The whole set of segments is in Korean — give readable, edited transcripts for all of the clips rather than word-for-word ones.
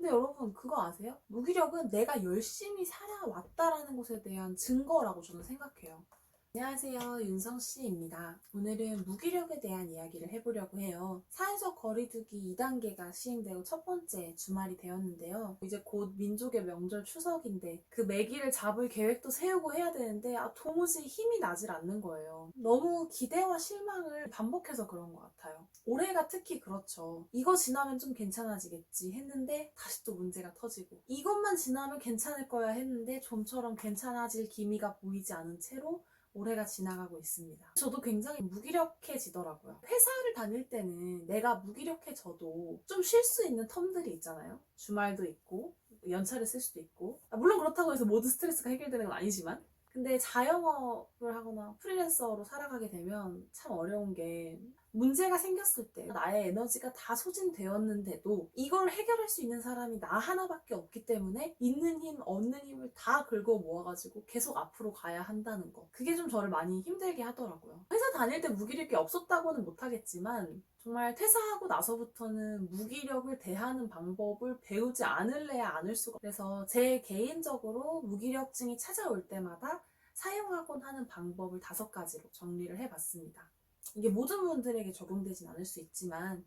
근데 여러분 그거 아세요? 무기력은 내가 열심히 살아왔다라는 것에 대한 증거라고 저는 생각해요. 안녕하세요, 윤성씨입니다. 오늘은 무기력에 대한 이야기를 해보려고 해요. 사회적 거리두기 2단계가 시행되고 첫 번째 주말이 되었는데요. 이제 곧 민족의 명절 추석인데 그 매기를 잡을 계획도 세우고 해야 되는데 도무지 힘이 나질 않는 거예요. 너무 기대와 실망을 반복해서 그런 것 같아요. 올해가 특히 그렇죠. 이거 지나면 좀 괜찮아지겠지 했는데 다시 또 문제가 터지고, 이것만 지나면 괜찮을 거야 했는데 좀처럼 괜찮아질 기미가 보이지 않은 채로 올해가 지나가고 있습니다. 저도 굉장히 무기력해지더라고요. 회사를 다닐 때는 내가 무기력해져도 좀 쉴 수 있는 텀들이 있잖아요. 주말도 있고 연차를 쓸 수도 있고, 물론 그렇다고 해서 모든 스트레스가 해결되는 건 아니지만, 근데 자영업을 하거나 프리랜서로 살아가게 되면 참 어려운 게, 문제가 생겼을 때 나의 에너지가 다 소진되었는데도 이걸 해결할 수 있는 사람이 나 하나밖에 없기 때문에 있는 힘 없는 힘을 다 긁어 모아가지고 계속 앞으로 가야 한다는 거, 그게 좀 저를 많이 힘들게 하더라고요. 회사 다닐 때 무기력이 없었다고는 못하겠지만 정말 퇴사하고 나서부터는 무기력을 대하는 방법을 배우지 않을래야 않을 수가. 그래서 제 개인적으로 무기력증이 찾아올 때마다 사용하곤 하는 방법을 5가지로 정리를 해봤습니다. 이게 모든 분들에게 적용되진 않을 수 있지만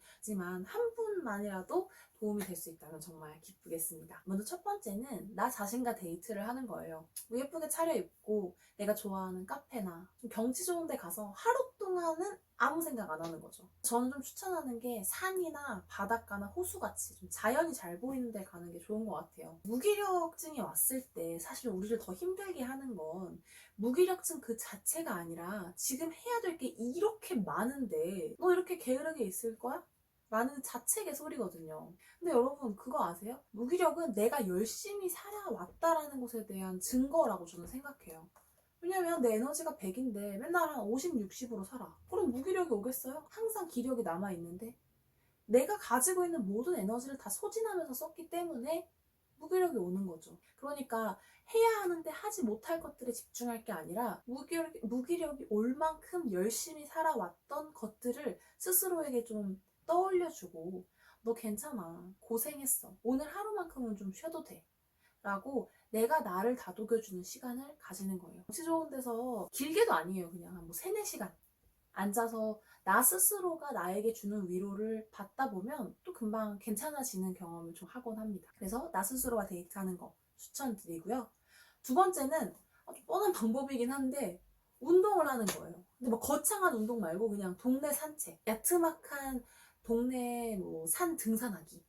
한 분만이라도 도움이 될 수 있다면 정말 기쁘겠습니다. 먼저 첫 번째는 나 자신과 데이트를 하는 거예요. 예쁘게 차려입고 내가 좋아하는 카페나 좀 경치 좋은 데 가서 하루 동안은 아무 생각 안 하는 거죠. 저는 좀 추천하는 게 산이나 바닷가나 호수같이 좀 자연이 잘 보이는 데 가는 게 좋은 것 같아요. 무기력증이 왔을 때 사실 우리를 더 힘들게 하는 건 무기력증 그 자체가 아니라 지금 해야 될 게 이렇게 많은데 너 이렇게 게으르게 있을 거야? 라는 자책의 소리거든요. 근데 여러분 그거 아세요? 무기력은 내가 열심히 살아왔다라는 것에 대한 증거라고 저는 생각해요. 왜냐면 내 에너지가 100인데 맨날 한 50, 60으로 살아. 그럼 무기력이 오겠어요? 항상 기력이 남아있는데 내가 가지고 있는 모든 에너지를 다 소진하면서 썼기 때문에 무기력이 오는 거죠. 그러니까 해야 하는데 하지 못할 것들에 집중할 게 아니라 무기력이 올 만큼 열심히 살아왔던 것들을 스스로에게 좀 떠올려주고, 너 괜찮아, 고생했어, 오늘 하루만큼은 좀 쉬어도 돼 라고 내가 나를 다독여주는 시간을 가지는 거예요. 경치 좋은 데서 길게도 아니에요. 그냥 한 3, 4시간 앉아서 나 스스로가 나에게 주는 위로를 받다 보면 또 금방 괜찮아지는 경험을 좀 하곤 합니다. 그래서 나 스스로와 데이트하는 거 추천드리고요. 두 번째는 좀 뻔한 방법이긴 한데 운동을 하는 거예요. 근데 뭐 거창한 운동 말고 그냥 동네 산책, 야트막한 동네 뭐 산 등산하기,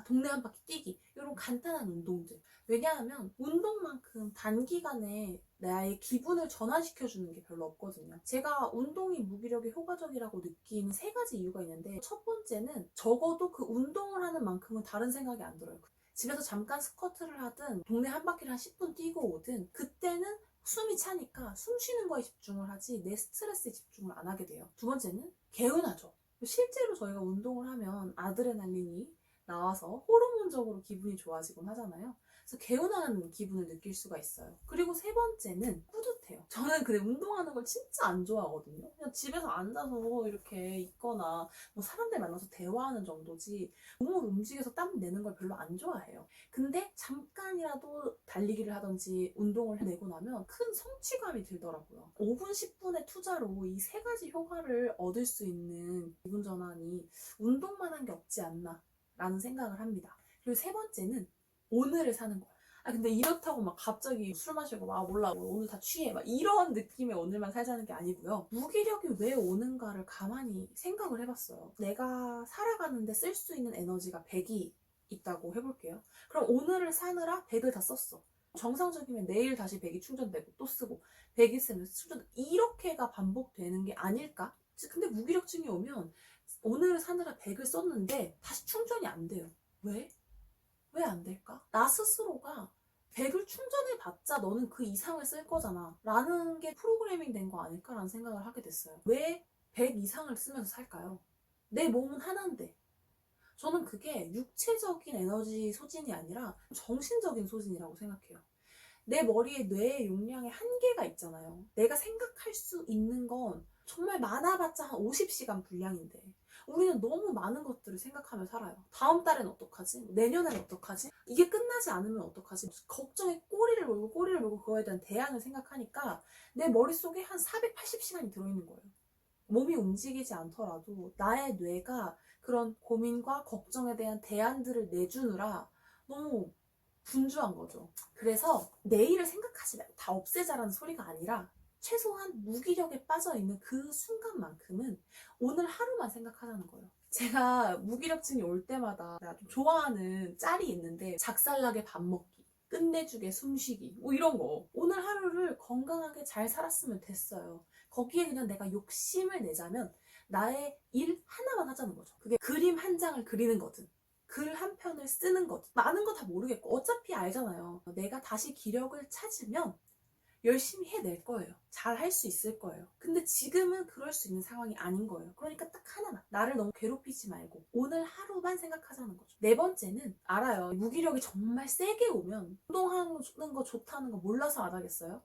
동네 한 바퀴 뛰기, 이런 간단한 운동들. 왜냐하면 운동만큼 단기간에 나의 기분을 전환시켜주는 게 별로 없거든요. 제가 운동이 무기력에 효과적이라고 느끼는 3가지 이유가 있는데, 첫 번째는 적어도 그 운동을 하는 만큼은 다른 생각이 안 들어요. 집에서 잠깐 스쿼트를 하든 동네 한 바퀴를 한 10분 뛰고 오든 그때는 숨이 차니까 숨 쉬는 거에 집중을 하지 내 스트레스에 집중을 안 하게 돼요. 두 번째는 개운하죠. 실제로 저희가 운동을 하면 아드레날린이 나와서 호르몬적으로 기분이 좋아지곤 하잖아요. 그래서 개운한 기분을 느낄 수가 있어요. 그리고 세 번째는 뿌듯해요. 저는 근데 운동하는 걸 진짜 안 좋아하거든요. 그냥 집에서 앉아서 이렇게 있거나 뭐 사람들 만나서 대화하는 정도지 몸을 움직여서 땀 내는 걸 별로 안 좋아해요. 근데 잠깐이라도 달리기를 하든지 운동을 해내고 나면 큰 성취감이 들더라고요. 5분, 10분의 투자로 이 3가지 효과를 얻을 수 있는 기분 전환이 운동만 한 게 없지 않나 라는 생각을 합니다. 그리고 세 번째는 오늘을 사는 거야. 근데 이렇다고 막 갑자기 술 마시고 몰라 오늘 다 취해 이런 느낌의 오늘만 살자는 게 아니고요. 무기력이 왜 오는가를 가만히 생각을 해봤어요. 내가 살아가는데 쓸 수 있는 에너지가 100이 있다고 해볼게요. 그럼 오늘을 사느라 100을 다 썼어. 정상적이면 내일 다시 100이 충전되고 또 쓰고 100이 쓰면 충전, 이렇게가 반복되는 게 아닐까? 근데 무기력증이 오면 오늘을 사느라 100을 썼는데 다시 충전이 안 돼요. 왜? 왜 안 될까? 나 스스로가 100을 충전해봤자 너는 그 이상을 쓸 거잖아 라는 게 프로그래밍 된 거 아닐까라는 생각을 하게 됐어요. 왜 100 이상을 쓰면서 살까요? 내 몸은 하나인데. 저는 그게 육체적인 에너지 소진이 아니라 정신적인 소진이라고 생각해요. 내 머리에 뇌의 용량에 한계가 있잖아요. 내가 생각할 수 있는 건 정말 많아봤자 한 50시간 분량인데 우리는 너무 많은 것들을 생각하며 살아요. 다음 달엔 어떡하지? 내년엔 어떡하지? 이게 끝나지 않으면 어떡하지? 걱정에 꼬리를 물고 그거에 대한 대안을 생각하니까 내 머릿속에 한 480시간이 들어있는 거예요. 몸이 움직이지 않더라도 나의 뇌가 그런 고민과 걱정에 대한 대안들을 내주느라 너무 분주한 거죠. 그래서 내일을 생각하지 말고 다 없애자라는 소리가 아니라 최소한 무기력에 빠져있는 그 순간만큼은 오늘 하루만 생각하자는 거예요. 제가 무기력증이 올 때마다 내가 좀 좋아하는 짤이 있는데 작살나게 밥 먹기, 끝내주게 숨쉬기 뭐 이런 거. 오늘 하루를 건강하게 잘 살았으면 됐어요. 거기에 그냥 내가 욕심을 내자면 나의 일 하나만 하자는 거죠. 그게 그림 한 장을 그리는 거든 글 한 편을 쓰는 거든 많은 거 다 모르겠고 어차피 알잖아요. 내가 다시 기력을 찾으면 열심히 해낼 거예요. 잘 할 수 있을 거예요. 근데 지금은 그럴 수 있는 상황이 아닌 거예요. 그러니까 딱 하나만. 나를 너무 괴롭히지 말고 오늘 하루만 생각하자는 거죠. 네 번째는 알아요. 무기력이 정말 세게 오면 운동하는 거 좋다는 거 몰라서 안 하겠어요?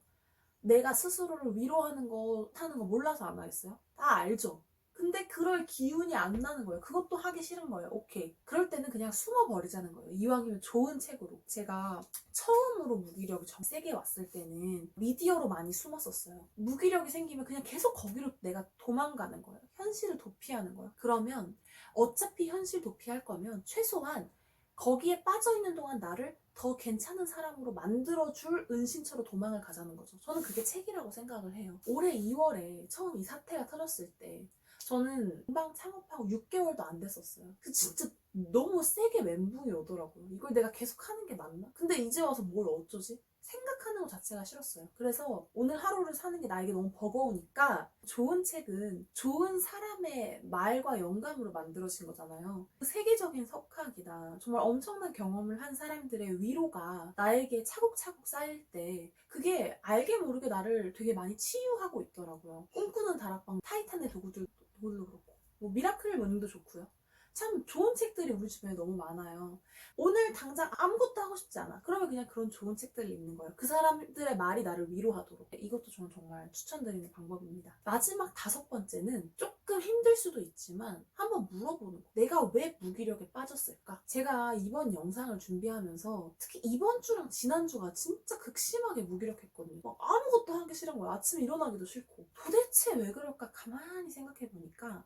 내가 스스로를 위로하는 거 하는 거 몰라서 안 하겠어요? 다 알죠. 근데 그럴 기운이 안 나는 거예요. 그것도 하기 싫은 거예요. 오케이. 그럴 때는 그냥 숨어버리자는 거예요. 이왕이면 좋은 책으로. 제가 처음으로 무기력이 좀 세게 왔을 때는 미디어로 많이 숨었었어요. 무기력이 생기면 그냥 계속 거기로 내가 도망가는 거예요. 현실을 도피하는 거예요. 그러면 어차피 현실 도피할 거면 최소한 거기에 빠져있는 동안 나를 더 괜찮은 사람으로 만들어줄 은신처로 도망을 가자는 거죠. 저는 그게 책이라고 생각을 해요. 올해 2월에 처음 이 사태가 터졌을 때 저는 금방 창업하고 6개월도 안 됐었어요. 그 진짜 너무 세게 멘붕이 오더라고요. 이걸 내가 계속 하는 게 맞나? 근데 이제 와서 뭘 어쩌지? 생각하는 것 자체가 싫었어요. 그래서 오늘 하루를 사는 게 나에게 너무 버거우니까 좋은 책은 좋은 사람의 말과 영감으로 만들어진 거잖아요. 세계적인 석학이나 정말 엄청난 경험을 한 사람들의 위로가 나에게 차곡차곡 쌓일 때 그게 알게 모르게 나를 되게 많이 치유하고 있더라고요. 꿈꾸는 다락방, 타이탄의 도구들도 그렇고 뭐 미라클 모닝도 좋고요. 참 좋은 책들이 우리 주변에 너무 많아요. 오늘 당장 아무것도 하고 싶지 않아. 그러면 그냥 그런 좋은 책들을 읽는 거예요. 그 사람들의 말이 나를 위로하도록. 이것도 저는 정말 추천드리는 방법입니다. 마지막 5번째는 조금 힘들 수도 있지만 한번 물어보는 거. 내가 왜 무기력에 빠졌을까? 제가 이번 영상을 준비하면서 특히 이번 주랑 지난주가 진짜 극심하게 무기력했거든요. 막 아무것도 하기 싫은 거예요. 아침에 일어나기도 싫고. 도대체 왜 그럴까 가만히 생각해 보니까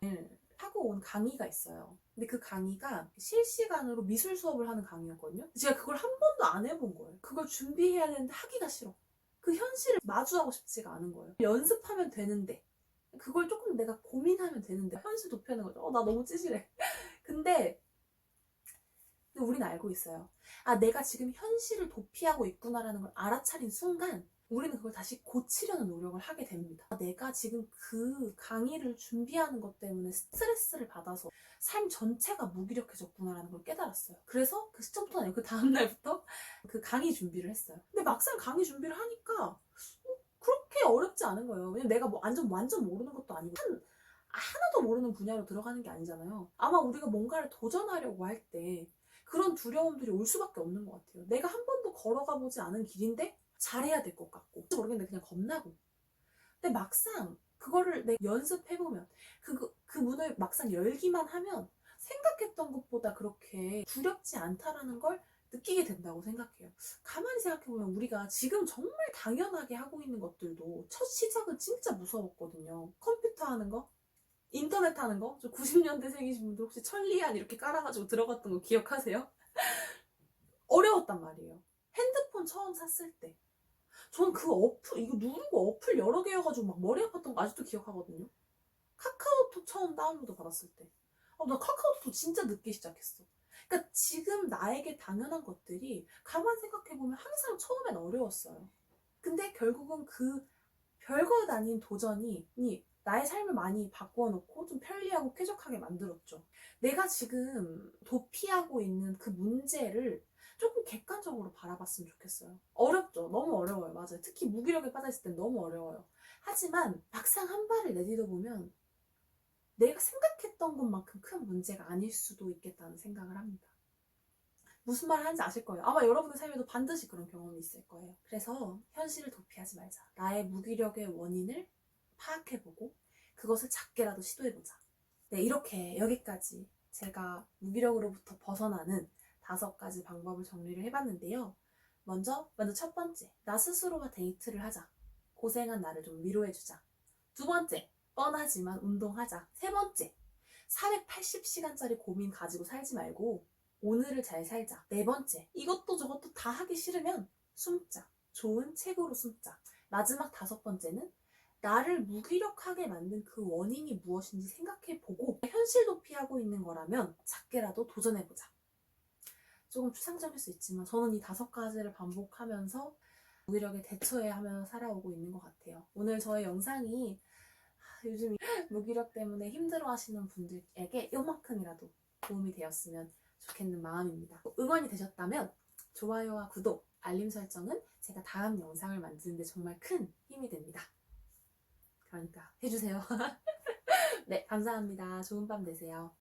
하고 온 강의가 있어요. 근데 그 강의가 실시간으로 미술 수업을 하는 강의였거든요. 제가 그걸 한 번도 안 해본 거예요. 그걸 준비해야 되는데 하기가 싫어. 그 현실을 마주하고 싶지가 않은 거예요. 연습하면 되는데 그걸 조금 내가 고민하면 되는데 현실 도피하는 거죠. 나 너무 찌질해. 근데 우린 알고 있어요. 아, 내가 지금 현실을 도피하고 있구나라는 걸 알아차린 순간 우리는 그걸 다시 고치려는 노력을 하게 됩니다. 내가 지금 그 강의를 준비하는 것 때문에 스트레스를 받아서 삶 전체가 무기력해졌구나라는 걸 깨달았어요. 그래서 그 시점부터 아니고 그 다음날부터 그 강의 준비를 했어요. 근데 막상 강의 준비를 하니까 그렇게 어렵지 않은 거예요. 왜냐면 내가 뭐 완전 모르는 것도 아니고 하나도 모르는 분야로 들어가는 게 아니잖아요. 아마 우리가 뭔가를 도전하려고 할 때 그런 두려움들이 올 수밖에 없는 것 같아요. 내가 한 번도 걸어가 보지 않은 길인데 잘해야 될 것 같고 모르겠는데 그냥 겁나고. 근데 막상 그거를 내가 연습해보면 그 문을 막상 열기만 하면 생각했던 것보다 그렇게 두렵지 않다라는 걸 느끼게 된다고 생각해요. 가만히 생각해보면 우리가 지금 정말 당연하게 하고 있는 것들도 첫 시작은 진짜 무서웠거든요. 컴퓨터 하는 거, 인터넷 하는 거? 저 90년대생이신 분들 혹시 천리안 이렇게 깔아가지고 들어갔던 거 기억하세요? 어려웠단 말이에요. 핸드폰 처음 샀을 때. 저는 그 어플, 이거 누르고 어플 여러 개여가지고 막 머리 아팠던 거 아직도 기억하거든요. 카카오톡 처음 다운로드 받았을 때. 나 카카오톡 진짜 늦게 시작했어. 그러니까 지금 나에게 당연한 것들이 가만 생각해보면 항상 처음엔 어려웠어요. 근데 결국은 그 별거 아닌 도전이 나의 삶을 많이 바꿔놓고 좀 편리하고 쾌적하게 만들었죠. 내가 지금 도피하고 있는 그 문제를 조금 객관적으로 바라봤으면 좋겠어요. 어렵죠. 너무 어려워요. 맞아요. 특히 무기력에 빠져있을 땐 너무 어려워요. 하지만 막상 한 발을 내디뎌 보면 내가 생각했던 것만큼 큰 문제가 아닐 수도 있겠다는 생각을 합니다. 무슨 말을 하는지 아실 거예요. 아마 여러분의 삶에도 반드시 그런 경험이 있을 거예요. 그래서 현실을 도피하지 말자. 나의 무기력의 원인을 파악해보고 그것을 작게라도 시도해보자. 네, 이렇게 여기까지 제가 무기력으로부터 벗어나는 5가지 방법을 정리를 해봤는데요. 먼저 첫 번째, 나 스스로와 데이트를 하자. 고생한 나를 좀 위로해주자. 두 번째, 뻔하지만 운동하자. 세 번째, 480시간짜리 고민 가지고 살지 말고 오늘을 잘 살자. 네 번째, 이것도 저것도 다 하기 싫으면 숨자. 좋은 책으로 숨자. 마지막 5번째는 나를 무기력하게 만든 그 원인이 무엇인지 생각해보고 현실 도피하고 있는 거라면 작게라도 도전해보자. 조금 추상적일 수 있지만 저는 이 5가지를 반복하면서 무기력에 대처하며 살아오고 있는 것 같아요. 오늘 저의 영상이 요즘 무기력 때문에 힘들어하시는 분들에게 요만큼이라도 도움이 되었으면 좋겠는 마음입니다. 응원이 되셨다면 좋아요와 구독, 알림 설정은 제가 다음 영상을 만드는데 정말 큰 힘이 됩니다. 그러니까 해주세요. 네, 감사합니다. 좋은 밤 되세요.